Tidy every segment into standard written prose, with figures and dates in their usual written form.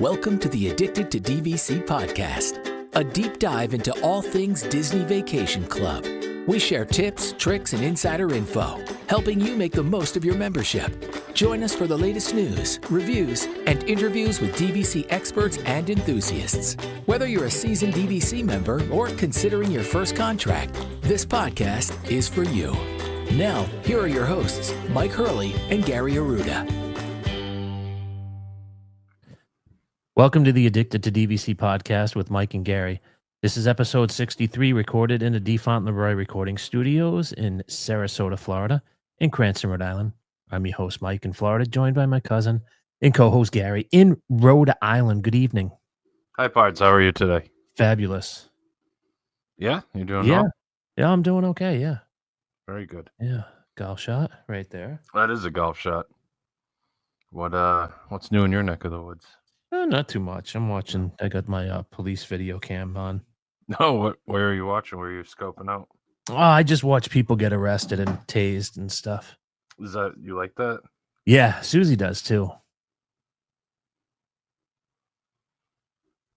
Welcome to the Addicted to DVC podcast, a deep dive into all things Disney Vacation Club. We share tips, tricks, and insider info, helping you make the most of your membership. Join us for the latest news, reviews, and interviews with DVC experts and enthusiasts. Whether you're a seasoned DVC member or considering your first contract, this podcast is for you. Now, here are your hosts, Mike Hurley and Gary Arruda. Welcome to the Addicted to DVC podcast with Mike and Gary. This is episode 63, recorded in the DeFont Leroy Recording Studios in Sarasota, Florida, and Cranston, Rhode Island. I'm your host, Mike, in Florida, joined by my cousin and co-host, Gary, in Rhode Island. Good evening. Hi, Pards. How are you today? Fabulous. Yeah? You doing well? Yeah, I'm doing okay, yeah. Very good. Yeah, golf shot right there. That is a golf shot. What's new in your neck of the woods? Not too much. I'm watching. I got my police video cam on. No, where are you watching? Where are you scoping out? Oh, I just watch people get arrested and tased and stuff. Is that, you like that? Yeah, Susie does too.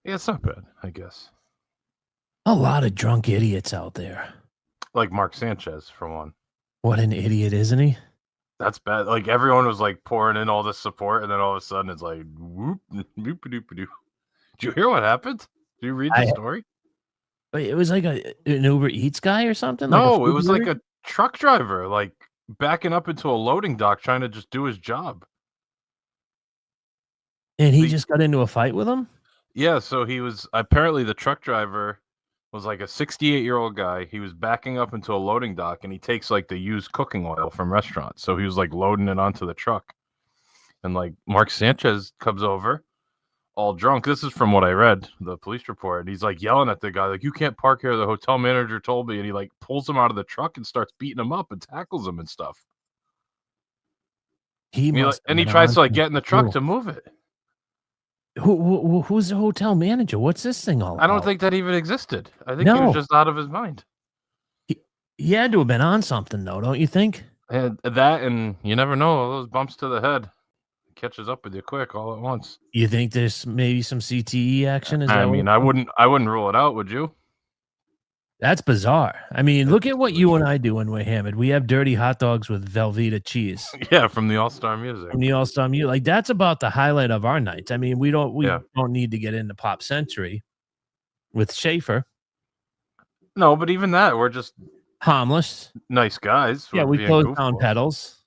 Yeah, it's not bad, I guess. A lot of drunk idiots out there. Like Mark Sanchez, for one. What an idiot, isn't he? That's bad. Like, everyone was, like, pouring in all this support, and then all of a sudden it's like, whoop, whoop-a-doop-a-doo. Did you hear what happened? Did you read the story? Wait, it was like an Uber Eats guy or something? No, it was like a truck driver, like, backing up into a loading dock trying to just do his job. And he just got into a fight with him? Yeah, so he was, apparently the truck driver was like a 68-year-old guy. He was backing up into a loading dock, and he takes like the used cooking oil from restaurants. So he was like loading it onto the truck. And like Mark Sanchez comes over all drunk. This is from what I read, the police report. And he's like yelling at the guy, like, "You can't park here. The hotel manager told me." And he like pulls him out of the truck and starts beating him up and tackles him and stuff. He tries to like get in the truck to move it. Who's the hotel manager? What's this thing all about? I don't think that even existed. I think he was just out of his mind. He had to have been on something, though, don't you think? And that, and you never know, all those bumps to the head catches up with you quick all at once. You think there's maybe some CTE action? I wouldn't rule it out, would you? That's bizarre. I mean, look at what you and I do when we're hammered. We have dirty hot dogs with Velveeta cheese. Yeah, from the All-Star Music. From the All-Star Music. Like, that's about the highlight of our nights. I mean, we don't need to get into Pop Century with Schaefer. No, but even that, we're just harmless, nice guys. Yeah, we closed down Pedals.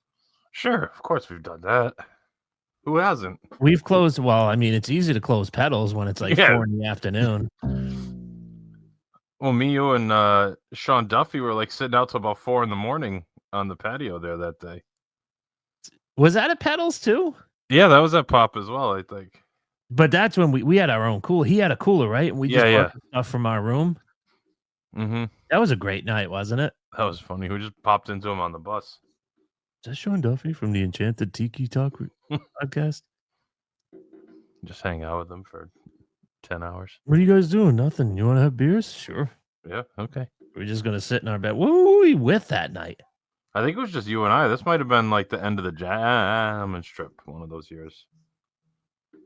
Sure, of course we've done that. Who hasn't? We've closed. Well, I mean, it's easy to close Pedals when it's like 4 in the afternoon. Well, me, you, and Sean Duffy were like sitting out till about 4 a.m. on the patio there that day. Was that at Pedals too? Yeah, that was at Pop as well, I think. But that's when we had our own cooler. He had a cooler, right? And we just bought stuff from our room. Mm-hmm. That was a great night, wasn't it? That was funny. We just popped into him on the bus. Is that Sean Duffy from the Enchanted Tiki Talk podcast? Just hang out with him for 10 hours. What are you guys doing? Nothing. You want to have beers? Sure. Yeah, okay. We're just going to sit in our bed. What were we with that night? I think it was just you and I. This might have been like the end of the Jam Strip one of those years.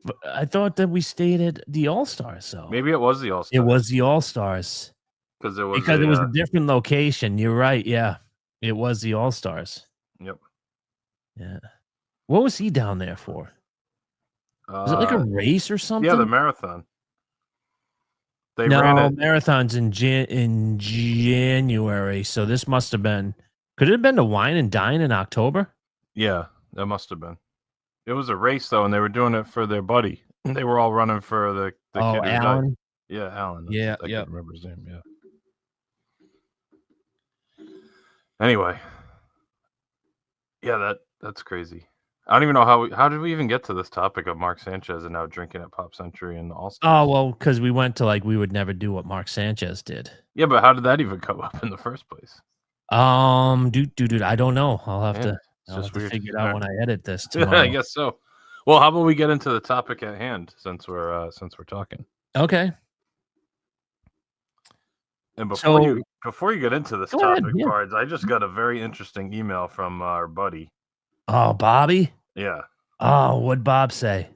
But I thought that we stayed at the All-Stars, so. Maybe it was the All-Stars. It was the All-Stars. Because it was a different location. You're right, yeah. It was the All-Stars. Yep. Yeah. What was he down there for? Was it like a race or something? Yeah, the marathon. Marathon's in January, so this must have been. Could it have been the Wine and Dine in October? Yeah, that must have been. It was a race though, and they were doing it for their buddy. They were all running for the kid. Alan. Yeah, Alan. Yeah, I can't remember his name. Yeah. Anyway, yeah, that's crazy. I don't even know how did we even get to this topic of Mark Sanchez and now drinking at Pop Century and All-Stars? Oh, well, because we went to we would never do what Mark Sanchez did. Yeah, but how did that even come up in the first place? Dude, I don't know. I'll have to figure it out when I edit this tomorrow. I guess so. Well, how about we get into the topic at hand since we're talking? Okay. And before you get into this topic, Bards, I just got a very interesting email from our buddy. Oh, Bobby? Yeah. Oh, what'd Bob say?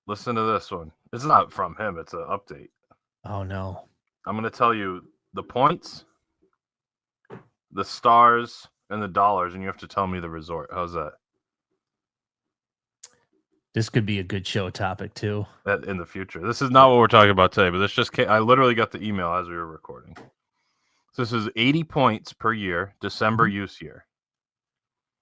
Listen to this one. It's not from him. It's an update. Oh no. I'm going to tell you the points, the stars, and the dollars, and you have to tell me the resort. How's that? This could be a good show topic too. That in the future. This is not what we're talking about today, but this just came, I literally got the email as we were recording. So this is 80 points per year, December use year.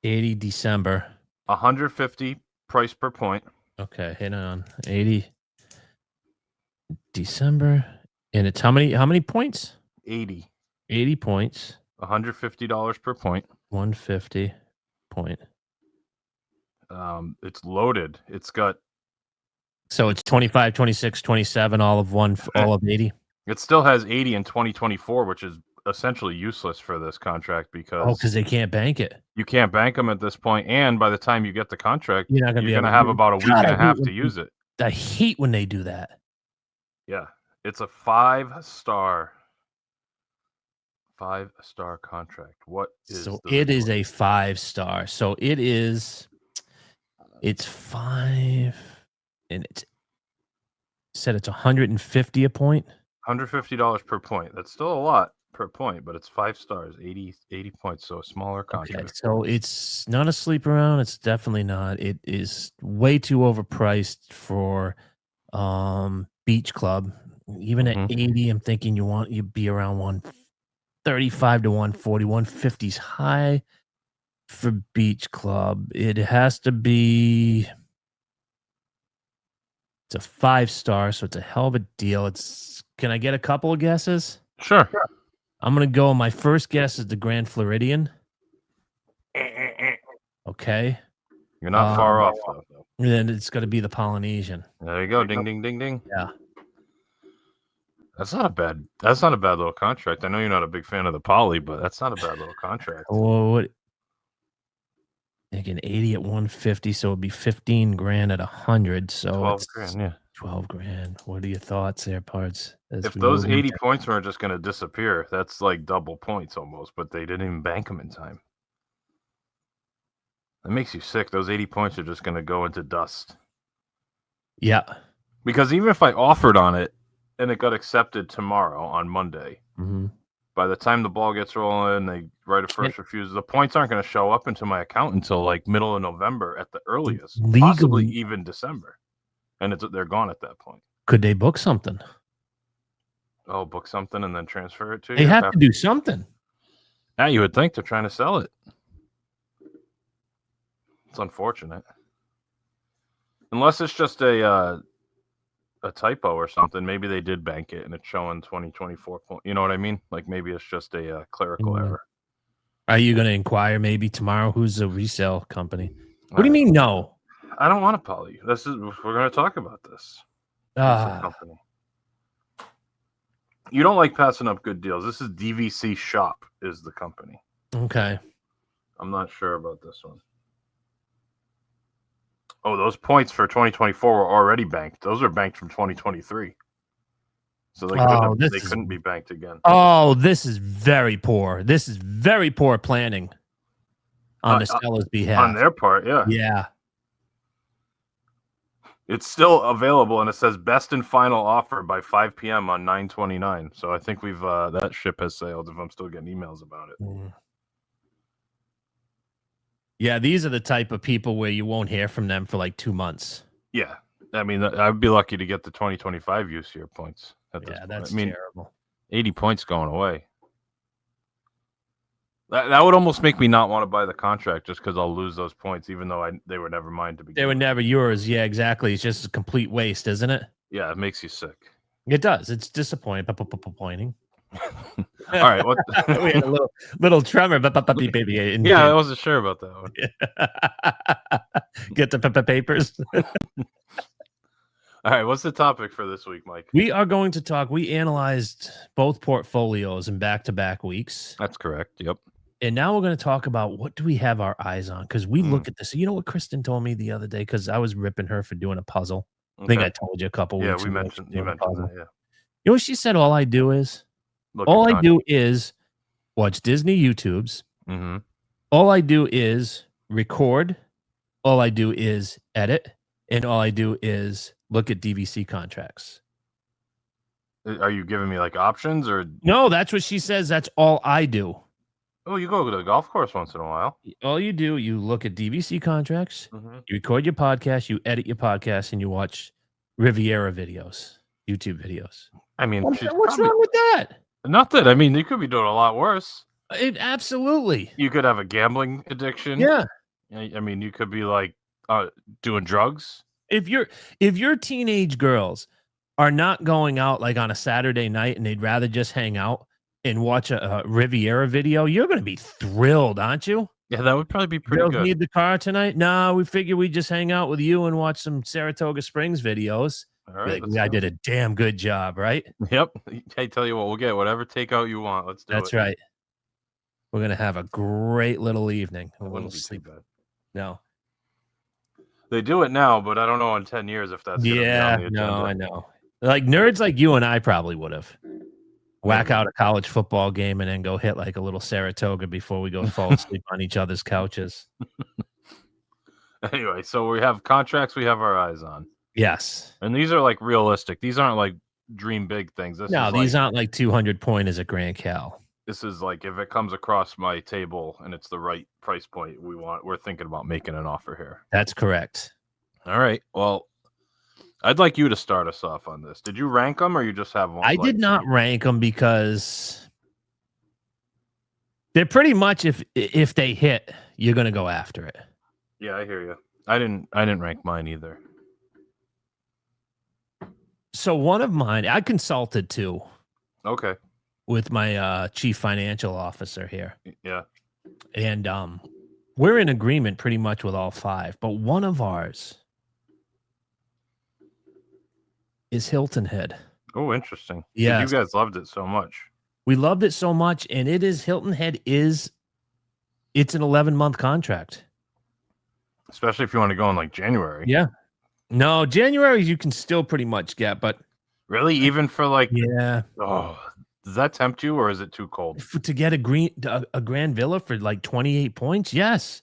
80 December. 150 price per point. Okay, hang on. 80 December. And it's how many points? 80. 80 points. $150 per point. 150 point. It's loaded. It's got. So it's 25, 26, 27, all of 80. It still has 80 in 2024, which is essentially useless for this contract because they can't bank it. you can't bank them at this point, and by the time you get the contract, You're not gonna be you're able going to to have use it. about a week God, and I a half hate to when use it. I hate when they do that. Yeah, it's a 5-star contract. What is So the it is resort? a 5-star. So it's 5, and it's said it's 150 a point. $150 per point. That's still a lot per point, but it's 5 stars, 80 points, so a smaller contract. Okay, so it's not a sleep around. It's definitely not. It is way too overpriced for beach club. Even at 80, I'm thinking you'd be around 135 to 140. 150's high for beach club. It has to be. It's a 5-star, so it's a hell of a deal. Can I get a couple of guesses? Sure. I'm gonna go. My first guess is the Grand Floridian. Okay. You're not far off, though. And then it's gonna be the Polynesian. There you go. Ding, ding, ding, ding. Yeah. That's not a bad little contract. I know you're not a big fan of the poly, but that's not a bad little contract. Well, what? Again, 80 at 150, so it'd be 15 grand at 100. So 12 it's grand, yeah. 12 grand. What are your thoughts there, Parts? If those 80 points were just going to disappear, that's like double points almost, but they didn't even bank them in time. That makes you sick. Those 80 points are just going to go into dust. Yeah. Because even if I offered on it and it got accepted tomorrow on Monday, by the time the ball gets rolling, they write a first refusal. The points aren't going to show up into my account until like middle of November at the earliest, possibly even December. And they're gone at that point. Could they book something? Oh, book something and then transfer it to you? They have to do something. Yeah, you would think they're trying to sell it. It's unfortunate. Unless it's just a typo or something. Maybe they did bank it and it's showing 2024 point. You know what I mean? Like maybe it's just a clerical error. Are you going to inquire maybe tomorrow who's the resale company? What do you mean no? I don't want to poly. We're going to talk about this. Resale company. You don't like passing up good deals. This is DVC Shop is the company. Okay. I'm not sure about this one. Oh, those points for 2024 were already banked. Those are banked from 2023. So they couldn't be banked again. Oh, this is very poor. This is very poor planning on the seller's behalf. On their part, yeah. Yeah. It's still available, and it says best and final offer by 5 p.m. on 9/29. So I think we've that ship has sailed if I'm still getting emails about it. Yeah, these are the type of people where you won't hear from them for like 2 months. Yeah. I mean, I'd be lucky to get the 2025 use year points. That's terrible. 80 points going away. That would almost make me not want to buy the contract just because I'll lose those points, even though they were never mine to begin with. They were never yours. Yeah, exactly. It's just a complete waste, isn't it? Yeah, it makes you sick. It does. It's disappointing. All right. We had a little tremor. Baby. Yeah, I wasn't sure about that one. Get the papers. All right, what's the topic for this week, Mike? We are going to talk. We analyzed both portfolios in back-to-back weeks. That's correct. Yep. And now we're going to talk about what do we have our eyes on? Because we look at this. You know what Kristen told me the other day? Because I was ripping her for doing a puzzle. I think I told you a couple weeks ago. You mentioned that, yeah. You know what she said? All I do is watch Disney YouTubes. All I do is record. All I do is edit. And all I do is Look at DVC contracts. Are you giving me like options or? No, that's what she says. That's all I do. Oh, you go to the golf course once in a while. All you do, you look at DVC contracts, Mm-hmm. you record your podcast, you edit your podcast, and you watch Riviera videos, YouTube videos. I mean, What's wrong with that? Nothing. I mean, you could be doing a lot worse. Absolutely. You could have a gambling addiction. Yeah. I mean, you could be like doing drugs. If your teenage girls are not going out like on a Saturday night and they'd rather just hang out and watch a Riviera video, you're going to be thrilled, aren't you? Yeah, that would probably be pretty Girls good. need the car tonight? No, we figure we just hang out with you and watch some Saratoga Springs videos. All right, Like, I did a damn good job, right? Yep. I tell you what, we'll get whatever takeout you want. Let's do it. That's right. We're going to have a great little evening. It wouldn't be too bad. No. They do it now, but I don't know in 10 years if that's going to be on the agenda. No, I know. Like nerds like you and I probably would have. Whack out a college football game and then go hit like a little Saratoga before we go fall asleep on each other's couches. Anyway, so we have contracts we have our eyes on. Yes. And these are like realistic. These aren't like dream big things. These aren't like 200 pointers at Grand Cal. This is like if it comes across my table and it's the right price point we're thinking about making an offer here. That's correct. All right. Well, I'd like you to start us off on this. Did you rank them or you just have one? I did not rank them because they're pretty much if they hit, you're going to go after it. Yeah, I hear you. I didn't rank mine either. So one of mine, I consulted too. Okay. With my chief financial officer here. Yeah. And we're in agreement pretty much with all five, but one of ours is Hilton Head. Oh, interesting. Yeah. You guys loved it so much. We loved it so much, and it is Hilton Head it's an 11-month contract. Especially if you want to go in like January. Yeah. No, January you can still pretty much get, but really, even for like does that tempt you or is it too cold? To get a Grand Villa for like 28 points? Yes.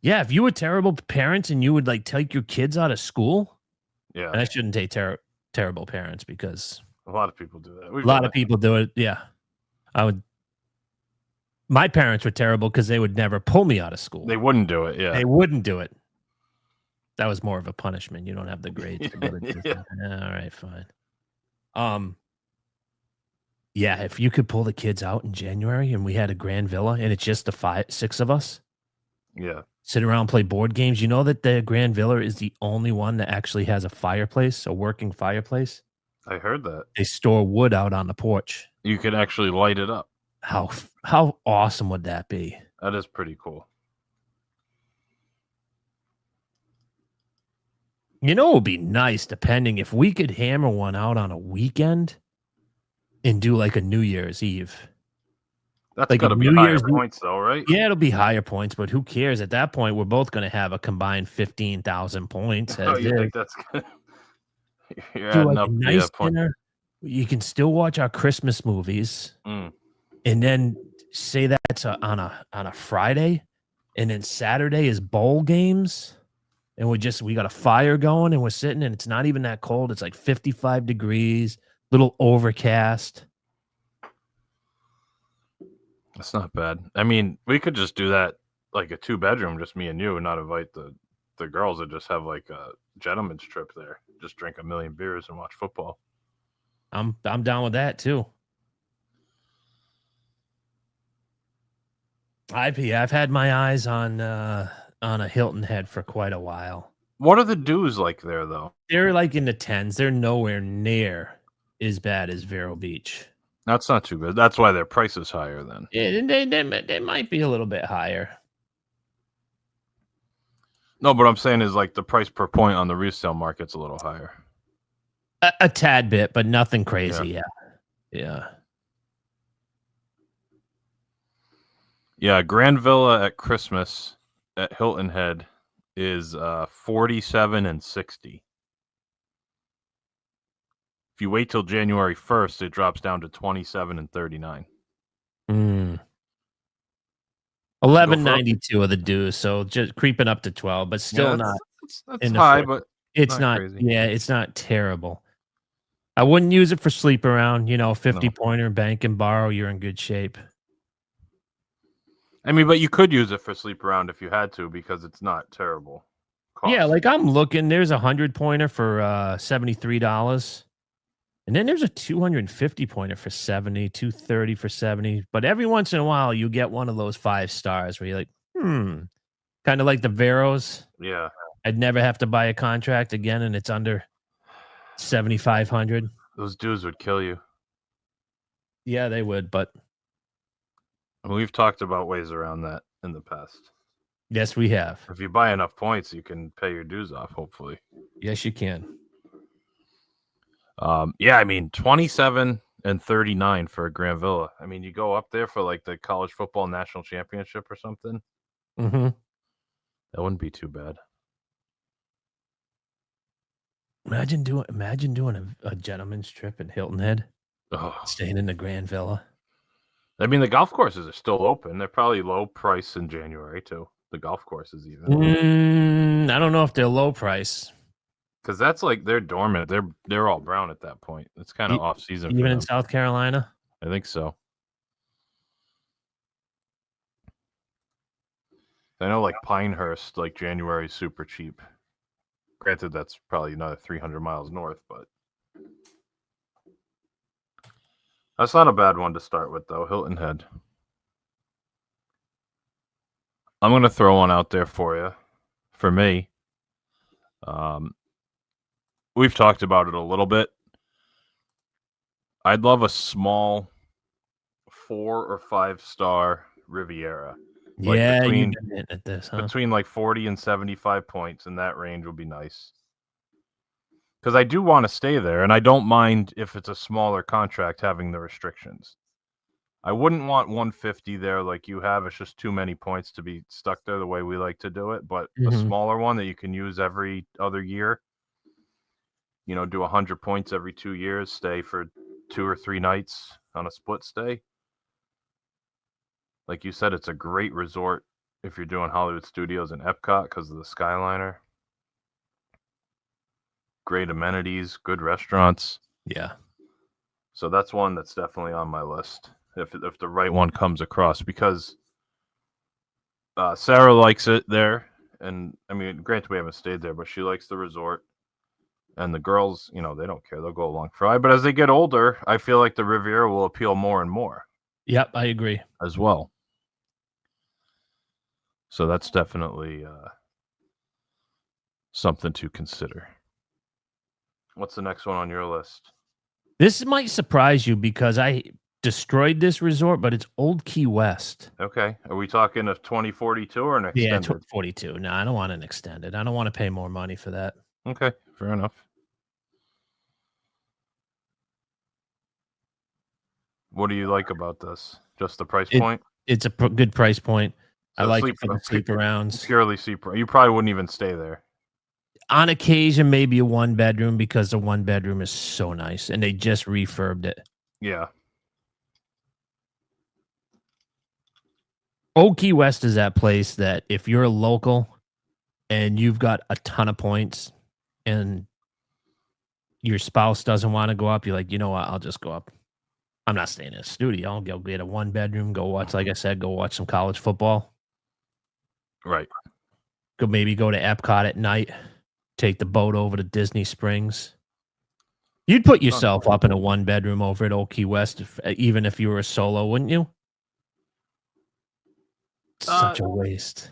Yeah, if you were terrible parents and you would like take your kids out of school. Yeah. And I shouldn't say terrible parents because a lot of people do that. A lot of people do it. Yeah. My parents were terrible because they would never pull me out of school. They wouldn't do it. Yeah. They wouldn't do it. That was more of a punishment. You don't have the grades to go to Yeah. All right, fine. Yeah, if you could pull the kids out in January and we had a Grand Villa and it's just the 6 of us. Yeah. Sit around, play board games. You know that the Grand Villa is the only one that actually has a fireplace, a working fireplace. I heard that. They store wood out on the porch. You could actually light it up. How awesome would that be? That is pretty cool. You know, it would be nice depending if we could hammer one out on a weekend and do like a New Year's Eve. That's like got to be higher points though, right? Yeah, it'll be higher points, but who cares? At that point, we're both going to have a combined 15,000 points. Oh, you think that's good? You're do adding like up a nice points. dinner. You can still watch our Christmas movies, and then say that's on a Friday, and then Saturday is bowl games, and we got a fire going, and we're sitting, and it's not even that cold. It's like 55 degrees, little overcast. That's not bad. I mean, we could just do that like a 2-bedroom, just me and you, and not invite the girls and just have like a gentleman's trip there. Just drink a million beers and watch football. I'm down with that too. I've had my eyes on a Hilton Head for quite a while. What are the dues like there though? They're like in the 10s. They're nowhere near as bad as Vero Beach. That's not too bad. That's why their price is higher then. Yeah, they might be a little bit higher. No, but I'm saying is like the price per point on the resale market's a little higher. A tad bit, but nothing crazy. Yeah. Yeah, Grand Villa at Christmas at Hilton Head is 47 and 60. If you wait till January 1st, it drops down to 27 and 39. 11.92 of the dues, so just creeping up to 12, but still not. That's high, but It's not crazy. yeah, it's not terrible. I wouldn't use it for sleep around, 50 No. pointer bank and borrow, you're in good shape. I mean, but you could use it for sleep around if you had to because it's not terrible Yeah, cost. like I'm looking, there's a 100 pointer for $73. And then there's a 250 pointer for 70, 230 for 70. But every once in a while you get one of those 5 stars where you're like, kind of like the Veros. Yeah. I'd never have to buy a contract again and it's under 7,500. Those dudes would kill you. Yeah, they would, but And we've talked about ways around that in the past. yes, we have. If you buy enough points, you can pay your dues off, hopefully. Yes, you can. Yeah, I mean, 27 and 39 for a Grand Villa. I mean, you go up there for like the college football national championship or something. Mm-hmm. That wouldn't be too bad. Imagine doing a gentleman's trip in Hilton Head, Oh. staying in the Grand Villa. I mean, the golf courses are still open. They're probably low price in January too. The golf courses even. I don't know if they're low price. Because that's like they're dormant. They're all brown at that point. It's kind of off season for Even them. in South Carolina? I think so. I know like Pinehurst, like January is super cheap. Granted, that's probably another 300 miles north, but that's not a bad one to start with, though. Hilton Head. I'm going to throw one out there for you. For me, we've talked about it a little bit. I'd love a small 4 or 5 star Riviera. Like Yeah, you've been hitting at this, huh? between like 40 and 75 points in that range would be nice. Because I do want to stay there, and I don't mind if it's a smaller contract having the restrictions. I wouldn't want 150 there like you have. It's just too many points to be stuck there the way we like to do it. But a smaller one that you can use every other year, do 100 points every 2 years, stay for 2 or 3 nights on a split stay. Like you said, it's a great resort if you're doing Hollywood Studios and Epcot because of the Skyliner. Great amenities, good restaurants. Yeah. So that's one that's definitely on my list if the right one comes across because Sarah likes it there. And I mean, granted, we haven't stayed there, but she likes the resort. And the girls, they don't care. They'll go along for ride. But as they get older, I feel like the Riviera will appeal more and more. Yep, I agree. As well. So that's definitely something to consider. What's the next one on your list? This might surprise you because I destroyed this resort, but it's Old Key West. Okay. Are we talking a 2042 or an extended? Yeah, 2042. No, I don't want an extended. I don't want to pay more money for that. Okay, fair enough. What do you like about this? Just the price point? It's a good price point. So I like it for the sleep arounds. Purely sleep. You probably wouldn't even stay there. On occasion, maybe a 1-bedroom because the 1-bedroom is so nice and they just refurbed it. Yeah. Old Key West is that place that if you're a local and you've got a ton of points and your spouse doesn't want to go up, you're like, you know what? I'll just go up. I'm not staying in a studio. I'll go get a 1-bedroom, go watch, like I said, go watch some college football. Right. Maybe go to Epcot at night. Take the boat over to Disney Springs. You'd put yourself up in a 1-bedroom over at Old Key West, even if you were a solo, wouldn't you? Such a waste.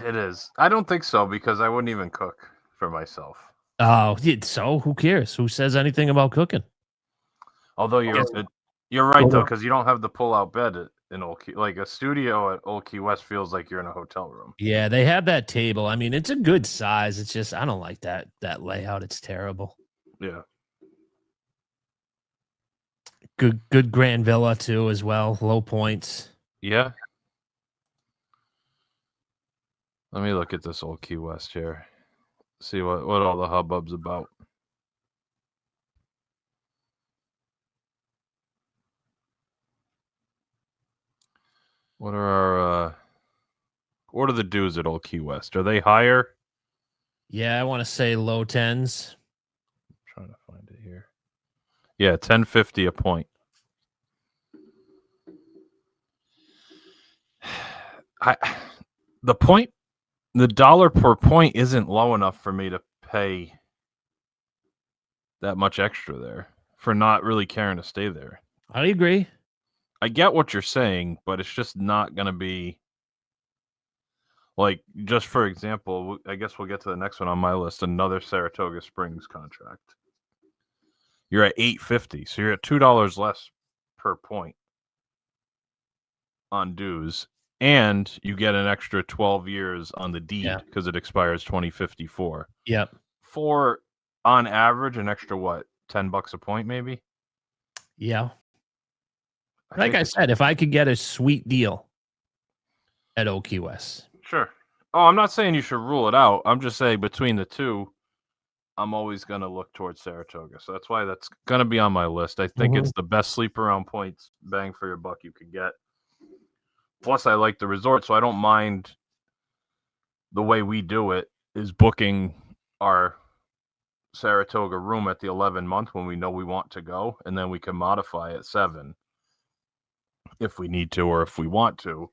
It is. I don't think so because I wouldn't even cook for myself. Oh, so who cares? Who says anything about cooking? Although you're right though, because you don't have the pull-out bed in Old Key. Like a studio at Old Key West feels like you're in a hotel room. Yeah, they have that table. I mean, it's a good size. It's just I don't like that layout. It's terrible. Yeah. Good Grand Villa too, as well. Low points. Yeah. Let me look at this Old Key West here. See what all the hubbub's about. What are the dues at Old Key West? Are they higher Yeah, I want to say low tens. I'm trying to find it here. Yeah, 1050 a point. The dollar per point isn't low enough for me to pay that much extra there for not really caring to stay there. I agree. I get what you're saying, but it's just not going to be like, just for example, I guess we'll get to the next one on my list, another Saratoga Springs contract. You're at $8.50, so you're at $2 less per point on dues, and you get an extra 12 years on the deed because it expires 2054. Yep. For, on average, an extra what, $10 a point maybe? Yeah. Like I said, if I could get a sweet deal at Old Key West. Sure. Oh, I'm not saying you should rule it out. I'm just saying between the two, I'm always going to look towards Saratoga. So that's why that's going to be on my list. I think it's the best sleep around points bang for your buck you could get. Plus, I like the resort, so I don't mind the way we do it is booking our Saratoga room at the 11 month when we know we want to go, and then we can modify at 7 if we need to or if we want to.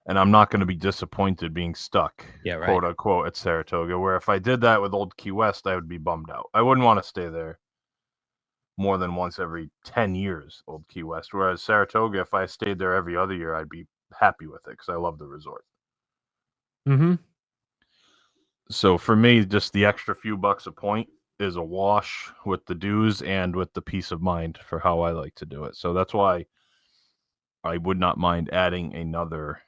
And I'm not going to be disappointed being stuck, quote unquote, at Saratoga, where if I did that with Old Key West, I would be bummed out. I wouldn't want to stay there more than once every 10 years, Old Key West. Whereas Saratoga, if I stayed there every other year, I'd be happy with it because I love the resort. Mm-hmm. So for me, just the extra few bucks a point is a wash with the dues and with the peace of mind for how I like to do it. So that's why I would not mind adding another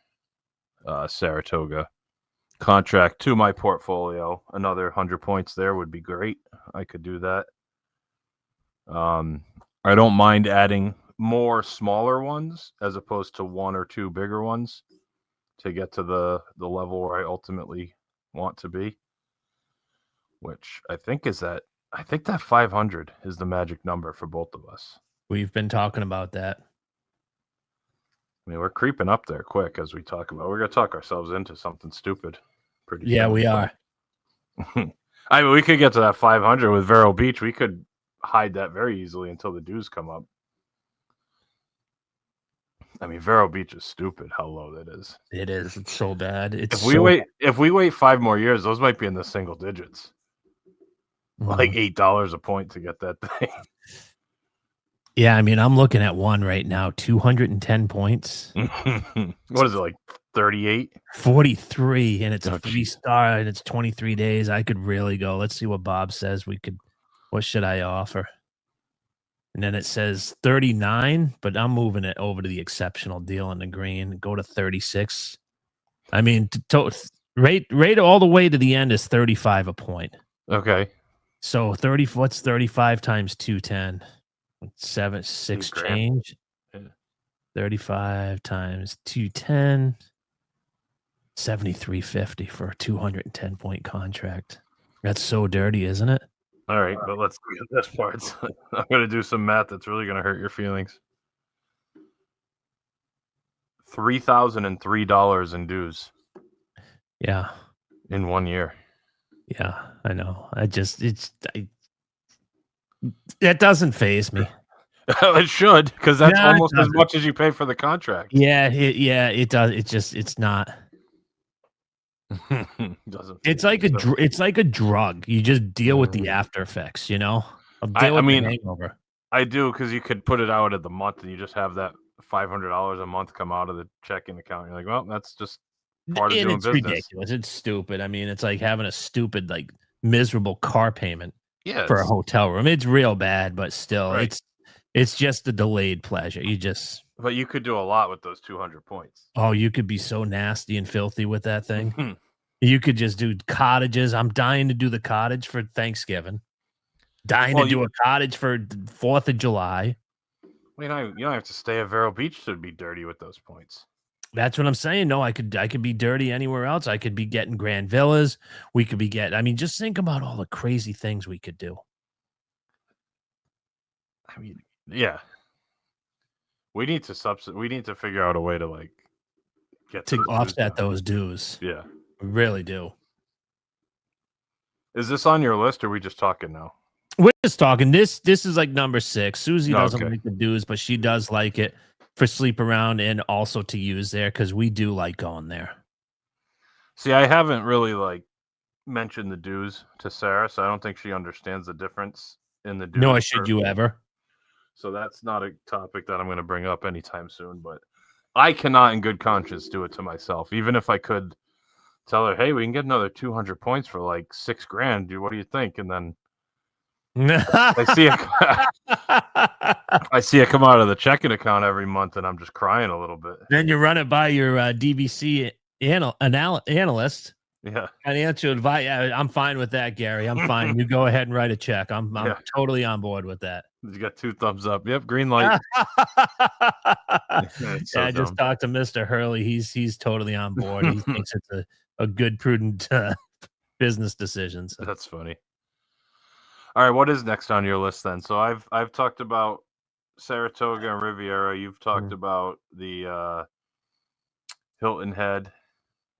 Saratoga contract to my portfolio. Another 100 points there would be great. I could do that. I don't mind adding more smaller ones as opposed to one or two bigger ones to get to the level where I ultimately want to be, which I think that 500 is the magic number for both of us. We've been talking about that. I mean, we're creeping up there quick as we talk about. We're going to talk ourselves into something stupid. Pretty soon, we are. I mean, we could get to that 500 with Vero Beach. We could hide that very easily until the dues come up. I mean, Vero Beach is stupid how low that is. It is. It's so bad. If we wait 5 more years, those might be in the single digits. Like $8 a point to get that thing. Yeah, I mean, I'm looking at one right now, 210 points. What is it, like 38? 43, and it's a 3-star, and it's 23 days. I could really go. Let's see what Bob says. What should I offer? And then it says 39, but I'm moving it over to the exceptional deal in the green. Go to 36. I mean, rate all the way to the end is 35 a point. Okay. So what's 35 times 210? 6 change. Yeah. 35 times 210. 73.50 for a 210 point contract. That's so dirty, isn't it? All right, but let's get this part. I'm going to do some math that's really going to hurt your feelings. $3,003 in dues. Yeah. In 1 year. Yeah, I know. It doesn't faze me. It should, because that's almost as much as you pay for the contract. Yeah, it does. It's not. It's like a drug. You just deal with the after effects, you know? I mean, the hangover. I do, because you could put it out at the month and you just have that $500 a month come out of the checking account. You're like, well, that's just part of doing business. Ridiculous. It's stupid. I mean, it's like having a stupid, like, miserable car payment for a it's hotel room. It's real bad, but still, right. it's just a delayed pleasure. But you could do a lot with those 200 points. Oh, you could be so nasty and filthy with that thing. You could just do cottages. I'm dying to do the cottage for Thanksgiving. Dying to do a cottage for 4th of July. Well, you don't have to stay at Vero Beach to be dirty with those points. That's what I'm saying. No, I could be dirty anywhere else. I could be getting grand villas. We could be I mean, just think about all the crazy things we could do. I mean, yeah. We need to figure out a way to, like, get to offset those dues. Yeah. We really do. Is this on your list, or are we just talking now? We're just talking. This is like number 6. Susie Oh, doesn't okay. like the dues, but she does like it for sleep around and also to use there because we do like going there. See, I haven't really like mentioned the dues to Sarah, so I don't think she understands the difference in the dues. Nor should you ever. So that's not a topic that I'm going to bring up anytime soon. But I cannot, in good conscience, do it to myself. Even if I could tell her, "Hey, we can get another 200 points for like $6,000. Dude, what do you think?" And then I see it come out of the checking account every month, and I'm just crying a little bit. Then you run it by your DVC analyst. Yeah. Financial advice. I'm fine with that, Gary. I'm fine. You go ahead and write a check. I'm totally on board with that. You got 2 thumbs up. Yep, green light. I just talked to Mr. Hurley. He's totally on board. He thinks it's a good, prudent business decision. So. That's funny. All right, what is next on your list then? So I've talked about Saratoga and Riviera. You've talked about the Hilton Head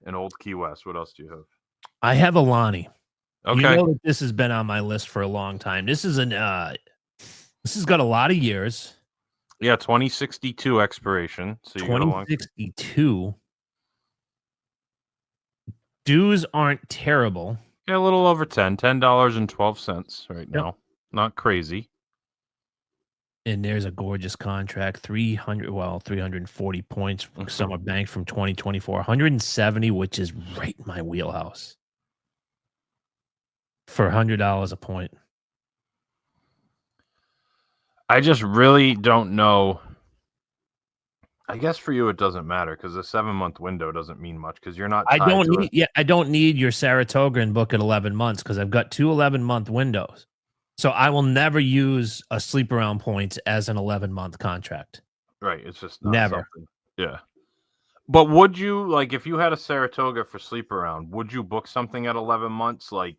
and Old Key West. What else do you have? I have Alani. Okay. You know that this has been on my list for a long time. This is this has got a lot of years. Yeah, 2062 expiration. So you got a long 2062. Dues aren't terrible. Yeah, a little over $10.12 right now. Yep. Not crazy. And there's a gorgeous contract, 340 points. Some are banked from 2024, 170, which is right in my wheelhouse for $100 a point. I just really don't know. I guess for you it doesn't matter because the 7-month window doesn't mean much because you're not. I don't need your Saratoga and book at 11 months because I've got 2 11-month windows. So I will never use a sleep around points as an 11-month contract. Right. It's just not never. Something. Yeah. But would you, like, if you had a Saratoga for sleep around, would you book something at 11 months, like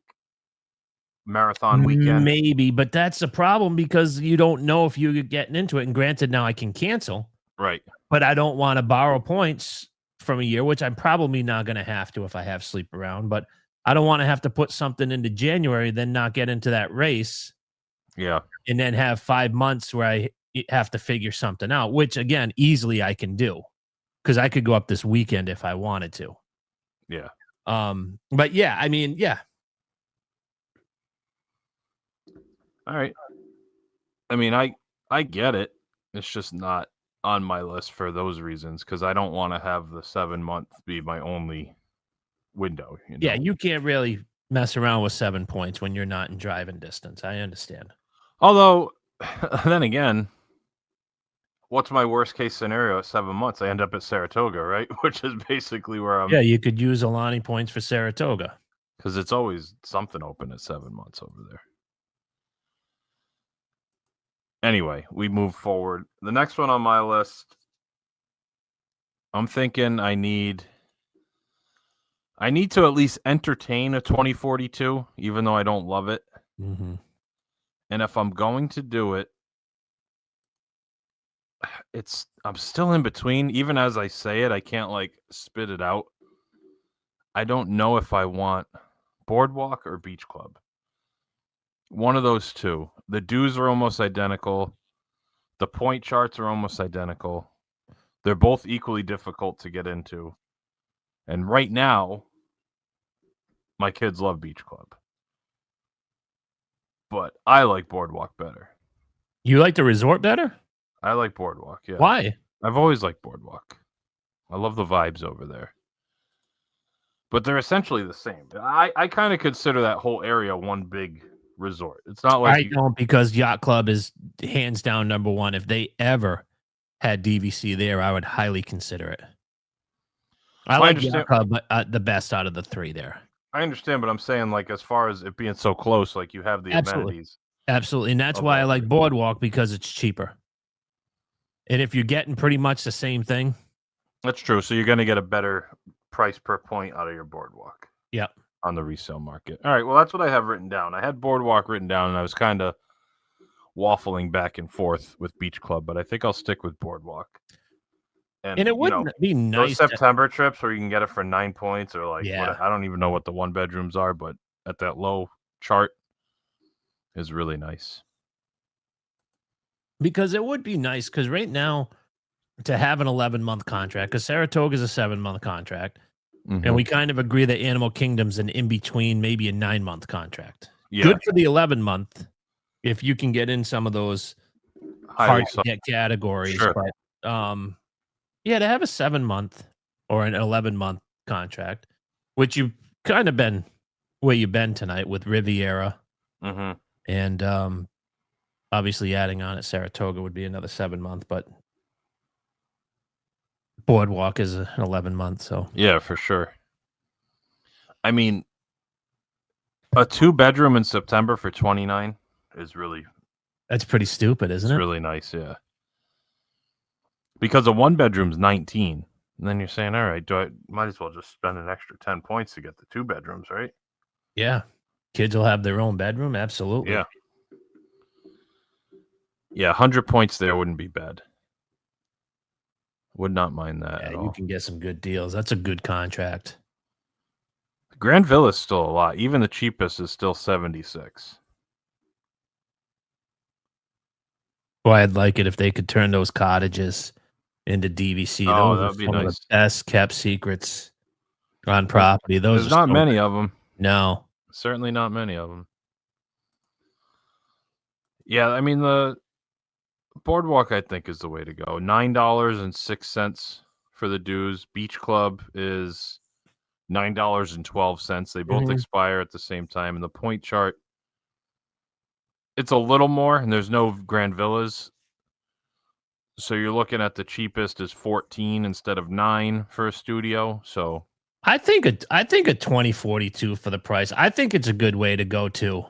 marathon weekend? Maybe, but that's a problem because you don't know if you're getting into it. And granted, now I can cancel. Right. But I don't want to borrow points from a year, which I'm probably not going to have to if I have sleep around. But I don't want to have to put something into January, then not get into that race. Yeah. And then have 5 months where I have to figure something out, which, again, easily I can do because I could go up this weekend if I wanted to. Yeah. But yeah, I mean, yeah. All right. I mean, I get it. It's just not on my list for those reasons because I don't want to have the 7-month be my only window. You know? Yeah, you can't really mess around with 7 points when you're not in driving distance. I understand. Although, then again, what's my worst case scenario at 7 months? I end up at Saratoga, right? Which is basically where I'm. Yeah, you could use Alani points for Saratoga. Because it's always something open at 7 months over there. Anyway, we move forward. The next one on my list, I'm thinking I need to at least entertain a 2042, even though I don't love it. Mm-hmm. And if I'm going to do it, I'm still in between. Even as I say it, I can't like spit it out. I don't know if I want Boardwalk or Beach Club. One of those two. The dues are almost identical. The point charts are almost identical. They're both equally difficult to get into. And right now, my kids love Beach Club. But I like Boardwalk better. You like the resort better? I like Boardwalk, yeah. Why? I've always liked Boardwalk. I love the vibes over there. But they're essentially the same. I kind of consider that whole area one big resort. It's not like I don't, because Yacht Club is hands down number one. If they ever had DVC there, I would highly consider it. I like Yacht Club, but the best out of the 3 there. I understand, but I'm saying, like, as far as it being so close, like, you have the amenities. Absolutely, and that's why I like Boardwalk, because it's cheaper. And if you're getting pretty much the same thing. That's true. So you're going to get a better price per point out of your Boardwalk. Yep. On the resale market. All right, well, that's what I have written down. I had Boardwalk written down, and I was kind of waffling back and forth with Beach Club, but I think I'll stick with Boardwalk. And it wouldn't be nice. Those September trips where you can get it for 9 points or like, I don't even know what the 1 bedrooms are, but at that low chart is really nice. Because it would be nice, because right now, to have an 11-month contract, because Saratoga is a 7-month contract, and we kind of agree that Animal Kingdom's an in-between, maybe a 9-month contract. Yeah. Good for the 11-month if you can get in some of those hard-to-get categories. Sure. But, yeah, to have a 7-month or an 11-month contract, which you've kind of been where you've been tonight with Riviera, and obviously adding on at Saratoga would be another 7-month, but Boardwalk is an 11-month, so. Yeah, for sure. I mean, a 2-bedroom in September for $29 is really... That's pretty stupid, isn't it? It's really nice, yeah. Because a 1-bedroom's $19, and then you're saying, all right, might as well just spend an extra 10 points to get the 2 bedrooms, right? Yeah. Kids will have their own bedroom, absolutely. Yeah. Yeah, 100 points there wouldn't be bad. Would not mind that at all. You can get some good deals. That's a good contract. Grand Villa's still a lot. Even the cheapest is still $76. Boy, I'd like it if they could turn those cottages into DVC. Oh, Those that'd are be some of nice. the best kept secrets on property. There's not many of them. No. Certainly not many of them. Yeah, I mean, the Boardwalk, I think, is the way to go. $9.06 for the dues. Beach Club is $9.12. They both expire at the same time. And the point chart, it's a little more, and there's no Grand Villas. So you're looking at the cheapest is 14 instead of 9 for a studio. So I think a 2042 for the price. I think it's a good way to go too.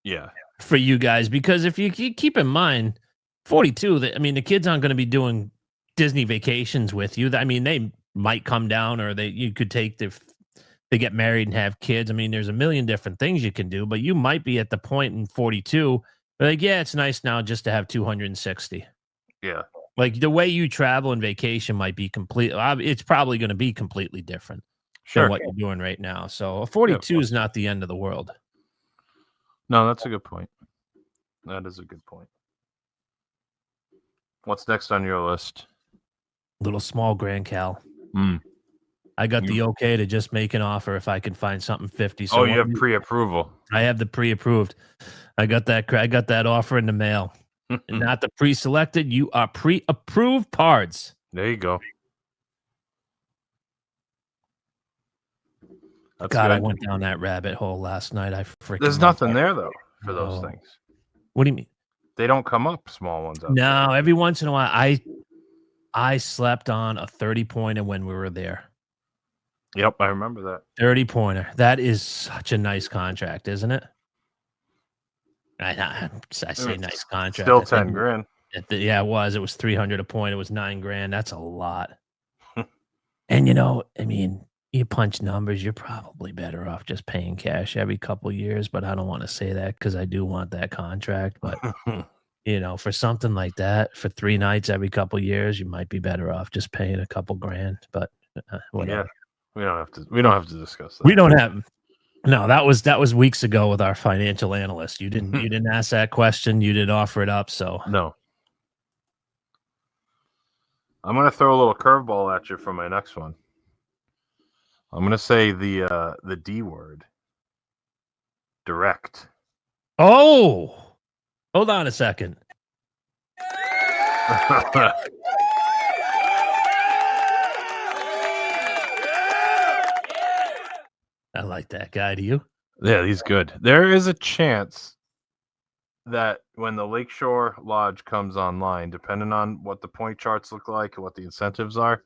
Yeah. For you guys, because if you keep in mind 42, the kids aren't going to be doing Disney vacations with you. I mean, they might come down, or you could take they get married and have kids. I mean, there's a million different things you can do, but you might be at the point in 42 like, yeah, it's nice now just to have 260. Yeah. Like the way you travel and vacation might be it's probably going to be completely different than what you're doing right now. So a 42 is not the end of the world. No, that's a good point. That is a good point. What's next on your list? Little small Grand Cal. Mm. I got the okay to just make an offer if I can find something 50. So you have pre-approval. I have the pre-approved. I got that offer in the mail. Not the pre-selected. You are pre-approved parts. There you go. That's God, good. I went down that rabbit hole last night. There's nothing there though for those things. What do you mean? They don't come up, small ones. No, there. Every once in a while, I slept on a 30-pointer when we were there. Yep, I remember that. 30-pointer. That is such a nice contract, isn't it? I say nice contract. Still $10,000. Yeah, it was. It was $300 a point. It was $9,000. That's a lot. And you punch numbers, you're probably better off just paying cash every couple of years. But I don't want to say that because I do want that contract. But for something like that, for 3 nights every couple of years, you might be better off just paying a couple grand. But whatever. Yeah, we don't have to discuss that. We don't have. No, that was weeks ago with our financial analyst. You didn't ask that question. You didn't offer it up. So no. I'm gonna throw a little curveball at you for my next one. I'm gonna say the D word. Direct. Oh, hold on a second. I like that guy. Do you? Yeah, he's good. There is a chance that when the Lakeshore Lodge comes online, depending on what the point charts look like and what the incentives are,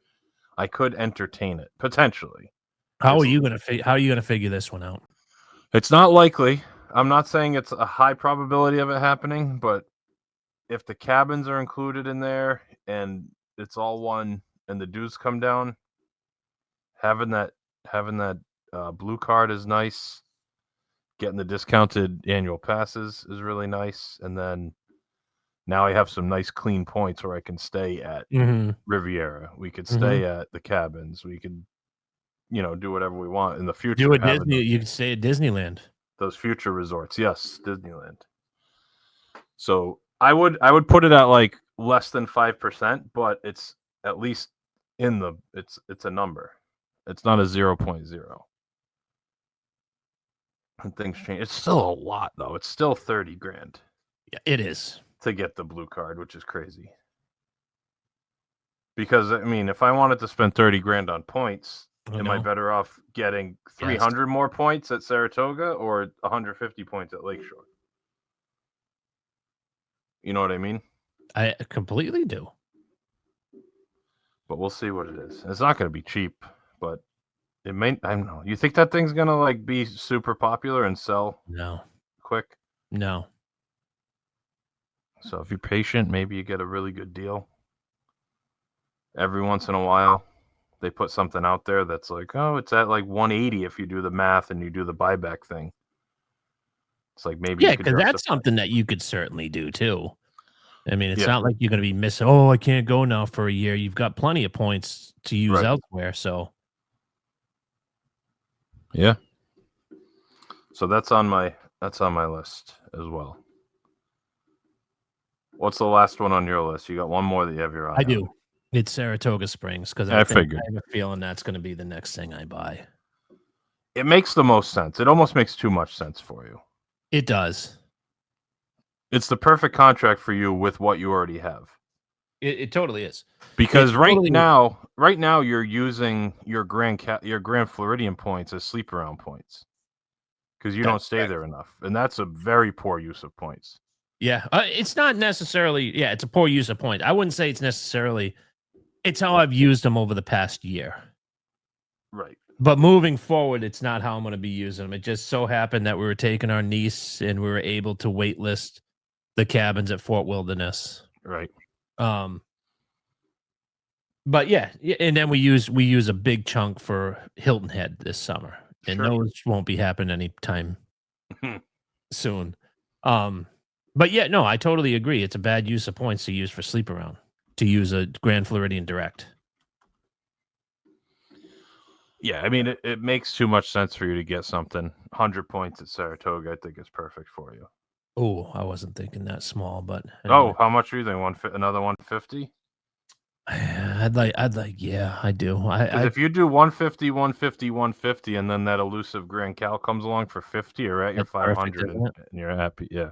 I could entertain it potentially. How are you gonna figure this one out? It's not likely. I'm not saying it's a high probability of it happening, but if the cabins are included in there and it's all one and the dues come down, having that blue card is nice. Getting the discounted annual passes is really nice. And then now I have some nice clean points where I can stay at Riviera. We could stay at the cabins. We could, do whatever we want in the future. You could stay at Disneyland. those future resorts. Yes, Disneyland. So I would put it at like less than 5%, but it's at least in the it's a number. It's not a 0.0. And things change. It's still a lot though. It's still 30 grand Yeah, it is. to get the blue card, which is crazy. Because I mean, if I wanted to spend 30 grand on points, am I better off getting 300 more points at Saratoga or 150 points at Lakeshore? You know what I mean? I completely do. But we'll see what it is. It's not going to be cheap, but it may. I don't know. You think that thing's going to like be super popular and sell No. quick? No. So if you're patient, maybe you get a really good deal. Every once in a while, they put something out there that's like, oh, it's at like 180 if you do the math and you do the buyback thing. It's like maybe Yeah, you could because that's justify. something that you could certainly do too. I mean, it's Yeah. not like you're going to be missing. Oh, I can't go now for a year. You've got plenty of points to use Right. elsewhere. So Yeah. So that's on my list as well. What's the last one on your list? You got one more that you have your eye on. I do. It's Saratoga Springs because I I figured. have a feeling that's going to be the next thing I buy. It makes the most sense. It almost makes too much sense for you. It does. It's the perfect contract for you with what you already have. It totally is. Because It right totally now you're using your Grand Floridian points as sleep around points because you don't stay there enough, and that's a very poor use of points. Yeah, it's not necessarily. Yeah, it's a poor use of point. I wouldn't say it's necessarily. It's how I've used them over the past year. Right. But moving forward, it's not how I'm going to be using them. It just so happened that we were taking our niece and we were able to wait list the cabins at Fort Wilderness. Right. But yeah, and then we use a big chunk for Hilton Head this summer, and those won't be happening anytime soon. But yeah, no, I totally agree. It's a bad use of points to use for sleep around, to use a Grand Floridian Direct. Yeah, I mean, it makes too much sense for you to get something. 100 points at Saratoga, I think is perfect for you. Oh, I wasn't thinking that small, but anyway. Oh, how much are you thinking? Another 150? I'd like, yeah, I do. Because if you do 150, 150, 150, and then that elusive Grand Cal comes along for 50, you're at your 500 and you're happy. Yeah.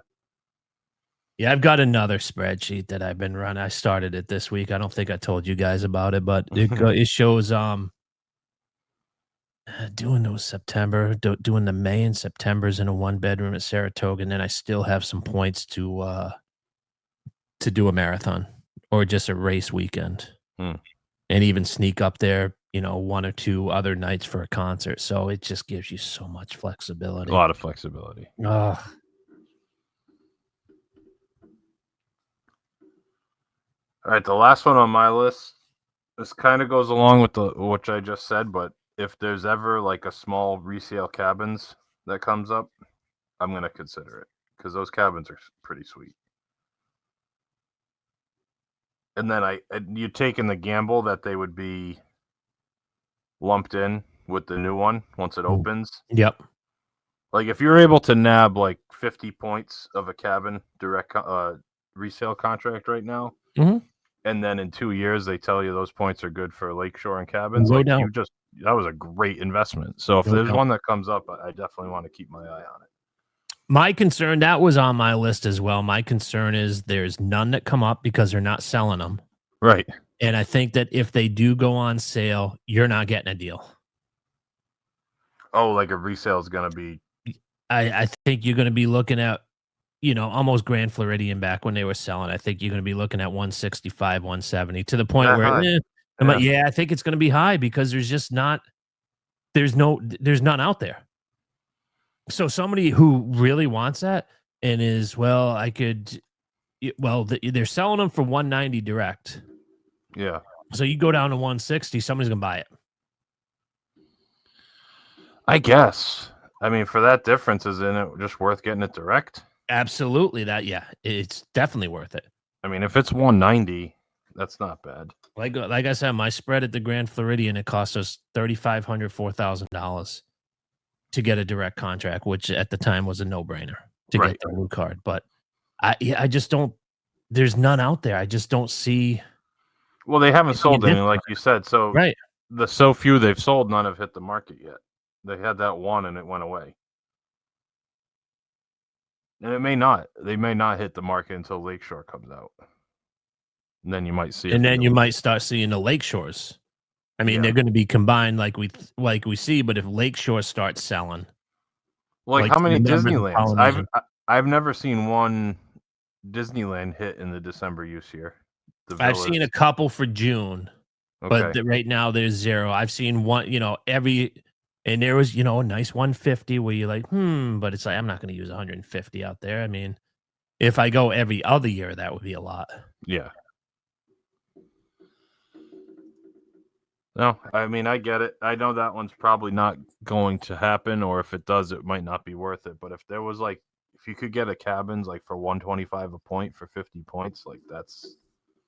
Yeah, I've got another spreadsheet that I've been running. I started it this week. I don't think I told you guys about it, but it shows doing those doing the May and September's in a 1-bedroom at Saratoga, and then I still have some points to do a marathon or just a race weekend, and even sneak up there, 1 or 2 other nights for a concert. So it just gives you so much flexibility. A lot of flexibility. All right, the last one on my list, this kind of goes along with which I just said, but if there's ever like a small resale cabins that comes up, I'm going to consider it because those cabins are pretty sweet. And then you taking the gamble that they would be lumped in with the new one once it opens. Yep. Like if you're able to nab like 50 points of a cabin direct resale contract right now, and then in 2 years they tell you those points are good for lakeshore and cabins, that was a great investment. So if there's one that comes up, I definitely want to keep my eye on it. My concern, that was on my list as well. My concern is there's none that come up because they're not selling them. Right. And I think that if they do go on sale, you're not getting a deal. Oh, like a resale is going to be. I think you're going to be looking at, almost Grand Floridian back when they were selling. I think you're going to be looking at 165, 170 to the point where, I think it's going to be high because there's none out there. So somebody who really wants that and is, they're selling them for 190 direct. Yeah. So you go down to 160, somebody's going to buy it. I guess. I mean, for that difference, isn't it just worth getting it direct? Absolutely. It's definitely worth it. I mean, if it's 190, that's not bad. Like I said, my spread at the Grand Floridian, it cost us $3,500, $4,000. to get a direct contract, which at the time was a no-brainer to Right. get the blue card. But I just don't. There's none out there. I just don't see. Well, they haven't If you sold did any, like you said. So Right. the so few they've sold, none have hit the market yet. They had that one and it went away. And it may not. They may not hit the market until Lakeshore comes out. And then you might see. And then you might start seeing the Lakeshores. I mean, Yeah. they're going to be combined like we see. But if Lakeshore starts selling, Like like how many the members of Disneylands? Polynesian- I've never seen one Disneyland hit in the December use year. I've seen a couple for June, but right now there's 0. I've seen one, and there was, a nice 150 where you're like, but it's like, I'm not going to use 150 out there. I mean, if I go every other year, that would be a lot. Yeah. No, I mean, I get it. I know that one's probably not going to happen, or if it does, it might not be worth it. But if there was if you could get a cabins like for 125 a point for 50 points, like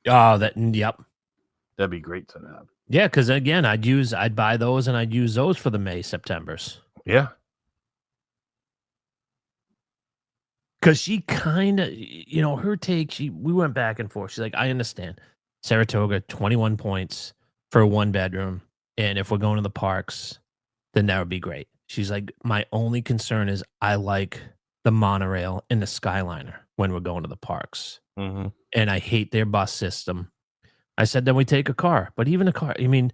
Yep. That'd be great to have. Yeah, because again, I'd buy those and I'd use those for the May, Septembers. Yeah. Because she kind of, her take, we went back and forth. She's like, I understand. Saratoga, 21 points for a 1-bedroom. And if we're going to the parks, then that would be great. She's like, my only concern is I like the monorail and the Skyliner when we're going to the parks. Mm-hmm. And I hate their bus system. I said, then we take a car. But even a car, I mean,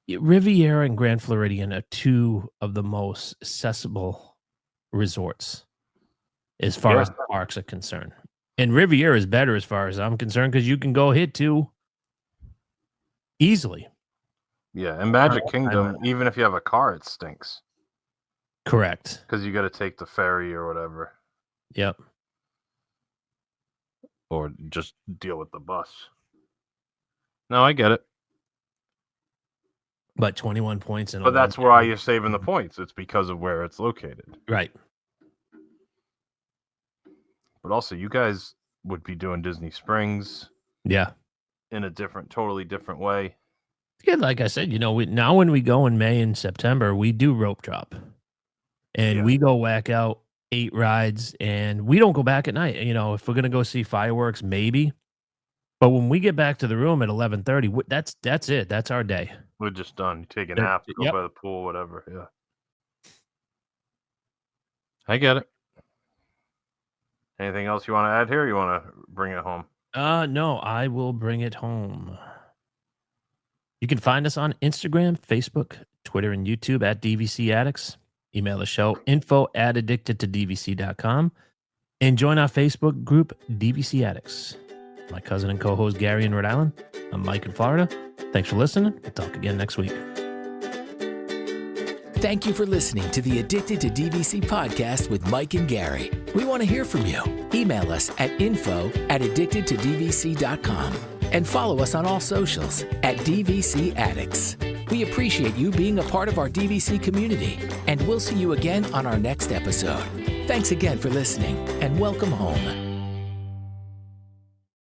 Riviera and Grand Floridian are 2 of the most accessible resorts as far as the parks are concerned. And Riviera is better as far as I'm concerned because you can go hit 2 easily. Yeah, and Magic Kingdom, even if you have a car, it stinks. Correct. Because you got to take the ferry or whatever. Yep. Or just deal with the bus. No, I get it. But 21 points in But that's why you're saving the points. It's because of where it's located. Right. But also, you guys would be doing Disney Springs. Yeah. In a totally different way. Yeah, like I said, now when we go in May and September, we do rope drop. And we go whack out 8 rides, and we don't go back at night. If we're going to go see fireworks, maybe. But when we get back to the room at 11:30, that's it. That's our day. We're just done. You take a nap, go by the pool, whatever. Yeah. I get it. Anything else you want to add here? Or you want to bring it home? No, I will bring it home. You can find us on Instagram, Facebook, Twitter, and YouTube at DVC Addicts. Email the show info@addictedtodvc.com and join our Facebook group, DVC Addicts. My cousin and co-host Gary in Rhode Island. I'm Mike in Florida. Thanks for listening. We'll talk again next week. Thank you for listening to the Addicted to DVC podcast with Mike and Gary. We want to hear from you. Email us at info@addictedtodvc.com and follow us on all socials at DVC Addicts. We appreciate you being a part of our DVC community, and we'll see you again on our next episode. Thanks again for listening, and welcome home.